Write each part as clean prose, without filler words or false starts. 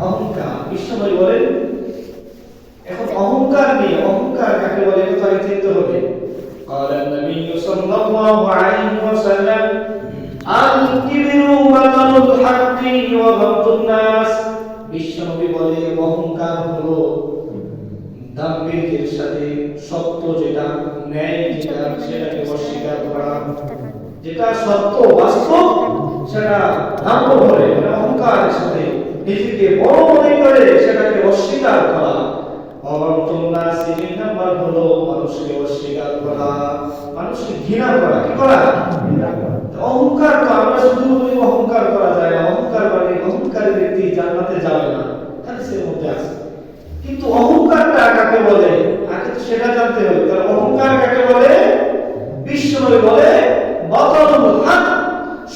অহংকার। বিশ্বনবী বলেন এখন অহংকার নিয়ে, অহংকার কাকে বলে তাকে চিনতে হবে। قال النبي صلى الله عليه وسلم الكبر بطر الحق وغض الناس। বিশ্বনবী বলে অহংকার হলো দাম্ভিকের সাথে সত্য যেটা, ন্যায় যেটা, সেটাকে অস্বীকার করা। যেটা সত্য বাস্তব সেটা দাম্ভ করে, মানে অহংকারের সাথে নিজেকে বড় মনে করে সেটাকে অস্বীকার করা। অবর্তনা সিরিন নাম্বার হলো মানুষকে অস্বীকার করা, মানুষকে ঘৃণা করা। কি করা? অহংকার। তো আমরা শুধু বলি অহংকার করা যায় না, অহংকার মানে অহংকারী ব্যক্তি জান্নাতে যাবে না, হাদিসের মধ্যে আছে। কিন্তু অহংকারটা কাকে বলে আগে তো সেটা জানতে হবে। তার অহংকার কাকে বলে? বিশ্বনবী বলে বাতানুল হক,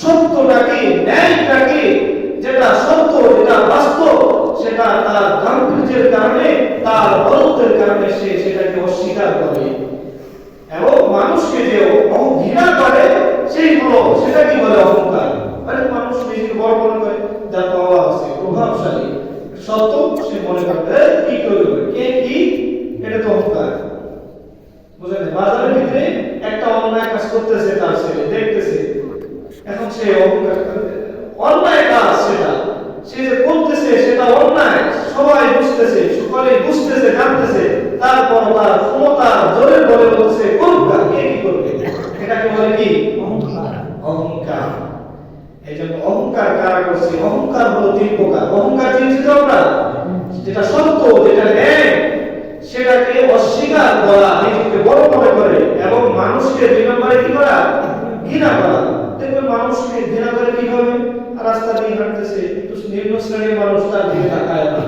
সত্যটাকে, ন্যায়টাকে, যেটা সত্য, যেটা বাস্তব, সেটা তার গাম্ভীর্যের কারণে, তার বলতের কারণে সে সেটাকে অস্বীকার করে। এবং মানুষকে যে ঘৃণা করে সেইগুলো, সেটা কি বলে? অহংকার। মানে মানুষ নিজেকে বড় মনে করে, যার পাওয়ার আছে, প্রভাবশালী, সত্য সে মনে করবে কি করবে, কে কি, এটা তো অহংকার। বুঝলেন? বাজারের ভিতরে একটা অন্যায় কাজ করতেছে, তার ছেলে দেখতেছে, এখন সে অহংকার করবে, অন্যায় কাজ সেটা সে যে করতেছে সেটা অন্যায়, সবাই বুঝতেছে, সকলেই বুঝতেছে, জানতেছে, তারপর তার ক্ষমতা জোরের বলে বলছে করবে, কে কি করবে, এটাকে বলে কি? অহংকার। অহংকার। এই জন্য অহংকার কারা করছে? অহংকার হলো তিন প্রকার। অহংকার চিন্তিত আমরা, যেটা সত্য, যেটা ন্যায়, সেটাকে অস্বীকার করা, নিজেকে বড় মনে করে, এবং মানুষকে দুই নম্বরে কি করা? ঘৃণা করা। দেখবেন মানুষকে ঘৃণা করে কিভাবে? রাস্তা দিয়ে হাঁটতেছে, কিন্তু নিম্ন শ্রেণীর মানুষ তার দিকে তাকায় না।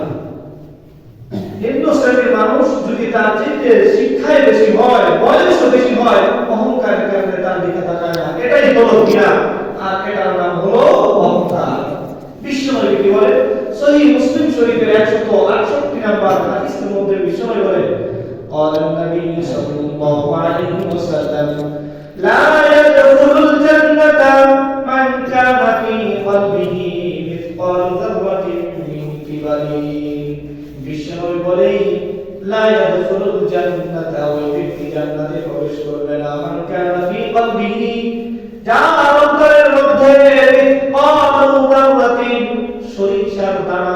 নিম্ন শ্রেণীর মানুষ যদি তার চিন্তে শিক্ষায় বেশি হয়, বয়সও বেশি হয়, অহংকারের কারণে তার দিকে তাকায় না। এটাই হলো ঘৃণা, আর এটার নাম হলো অহংকার। বিশ্বনবী কি বলে? সহিহ মুসলিম শরীফের 168 নম্বর হাদিসের মধ্যে বিশ্বনবী বলে قال النبي صلى الله عليه وسلم لا يدخل الجنة من كان في قلبه مثقال ذرة من كبر। বিশ্বনবী বলে لا يدخل الجنة, ওই ব্যক্তি জান্নাতে প্রবেশ করবে না, মান কানা ফি কলবিহি, যার অন্তরের মধ্যে মিথকাল যারাতিন, সরিষার দানা